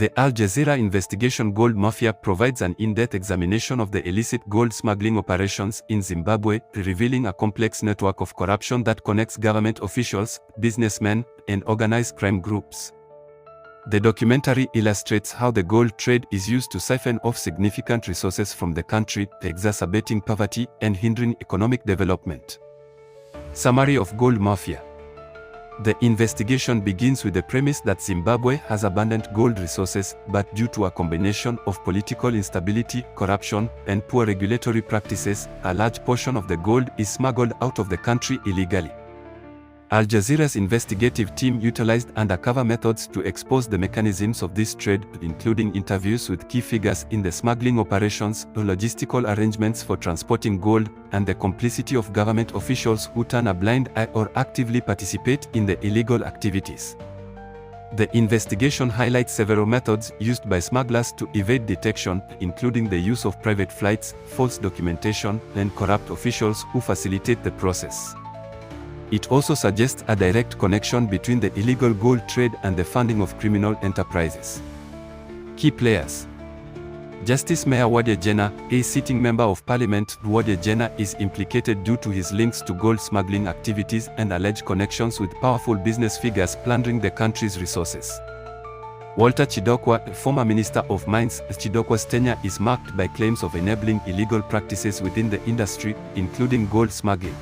The Al Jazeera investigation Gold Mafia provides an in-depth examination of the illicit gold smuggling operations in Zimbabwe, revealing a complex network of corruption that connects government officials, businessmen, and organized crime groups. The documentary illustrates how the gold trade is used to siphon off significant resources from the country, exacerbating poverty and hindering economic development. Summary of Gold Mafia. The investigation begins with the premise that Zimbabwe has abundant gold resources, but due to a combination of political instability, corruption, and poor regulatory practices, a large portion of the gold is smuggled out of the country illegally. Al Jazeera's investigative team utilized undercover methods to expose the mechanisms of this trade, including interviews with key figures in the smuggling operations, logistical arrangements for transporting gold, and the complicity of government officials who turn a blind eye or actively participate in the illegal activities. The investigation highlights several methods used by smugglers to evade detection, including the use of private flights, false documentation, and corrupt officials who facilitate the process. It also suggests a direct connection between the illegal gold trade and the funding of criminal enterprises. Key players. Justice Mayor Wade Jena, a sitting member of parliament. Wade Jena is implicated due to his links to gold smuggling activities and alleged connections with powerful business figures plundering the country's resources. Walter Chidokwa, former Minister of Mines. Chidokwa's tenure is marked by claims of enabling illegal practices within the industry, including gold smuggling.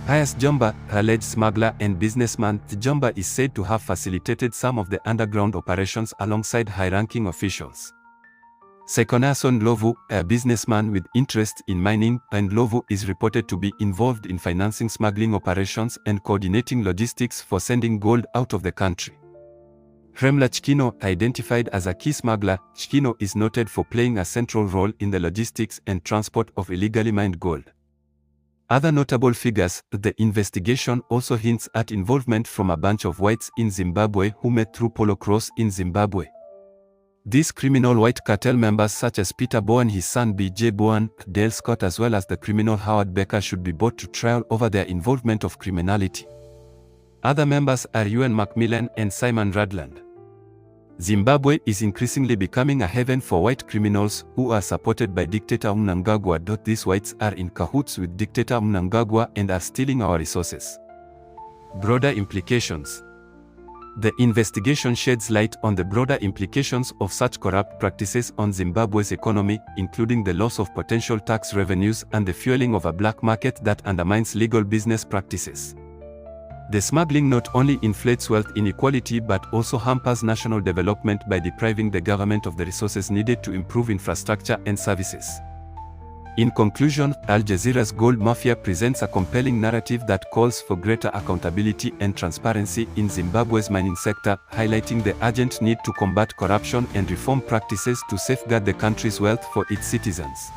Pius Jomba, alleged smuggler and businessman. Jomba is said to have facilitated some of the underground operations alongside high-ranking officials. Sekonason Lovu, a businessman with interest in mining, and Lovu is reported to be involved in financing smuggling operations and coordinating logistics for sending gold out of the country. Remla Chikino, identified as a key smuggler, Chikino is noted for playing a central role in the logistics and transport of illegally mined gold. Other notable figures. The investigation also hints at involvement from a bunch of whites in Zimbabwe who met through Polo Cross in Zimbabwe. These criminal white cartel members such as Peter Bowen, his son B.J. Bowen, Dale Scott, as well as the criminal Howard Becker should be brought to trial over their involvement of criminality. Other members are Ewan Macmillan and Simon Rudland. Zimbabwe is increasingly becoming a haven for white criminals who are supported by Dictator Mnangagwa. These whites are in cahoots with Dictator Mnangagwa and are stealing our resources. Broader implications. The investigation sheds light on the broader implications of such corrupt practices on Zimbabwe's economy, including the loss of potential tax revenues and the fueling of a black market that undermines legal business practices. The smuggling not only inflates wealth inequality but also hampers national development by depriving the government of the resources needed to improve infrastructure and services. In conclusion, Al Jazeera's Gold Mafia presents a compelling narrative that calls for greater accountability and transparency in Zimbabwe's mining sector, highlighting the urgent need to combat corruption and reform practices to safeguard the country's wealth for its citizens.